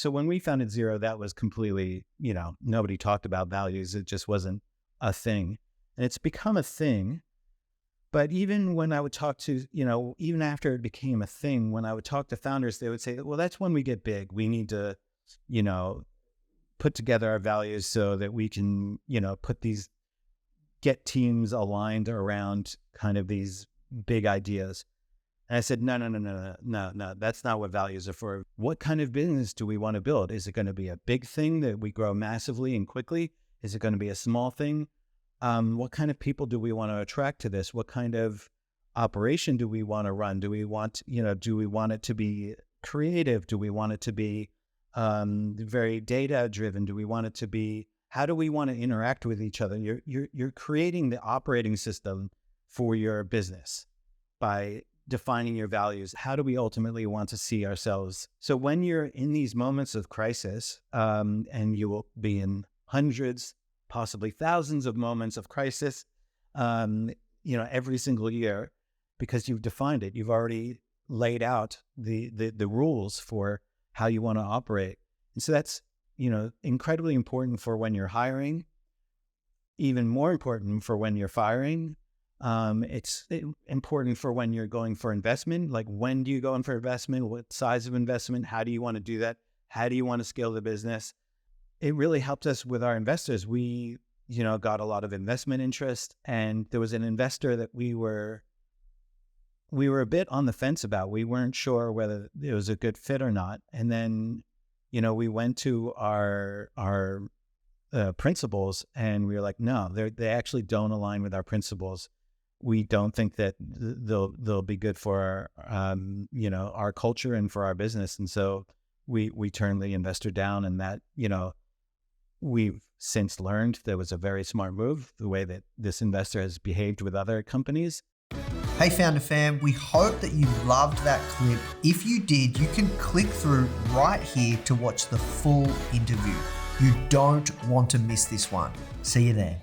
So when we founded Xero, that was completely, nobody talked about values. It just wasn't a thing. And it's become a thing. But even when I would talk to, even after it became a thing, when I would talk to founders, they would say, well, that's when we get big. We need to, put together our values so that we can, get teams aligned around kind of these big ideas. And I said, no, that's not what values are for. What kind of business do we want to build? Is it going to be a big thing that we grow massively and quickly? Is it going to be a small thing? What kind of people do we want to attract to this? What kind of operation do we want to run? Do we want it to be creative? Do we want it to be very data driven? Do we want it to be, how do we want to interact with each other? You're creating the operating system for your business by defining your values. How do we ultimately want to see ourselves? So when you're in these moments of crisis, and you will be in hundreds, possibly thousands of moments of crisis, every single year, because you've defined it. You've already laid out the rules for how you want to operate. And so that's, incredibly important for when you're hiring, even more important for when you're firing. It's important for when you're going for investment. Like, when do you go in for investment? What size of investment? How do you want to do that? How do you want to scale the business? It really helped us with our investors. We, got a lot of investment interest, and there was an investor that we were a bit on the fence about. We weren't sure whether it was a good fit or not. And then, we went to our principles, and we were like, no, they actually don't align with our principles. We don't think that they'll be good for our culture and for our business. And so we turned the investor down, and that, we've since learned that was a very smart move, the way that this investor has behaved with other companies. Hey Foundr fam, we hope that you loved that clip. If you did, you can click through right here to watch the full interview. You don't want to miss this one. See you there.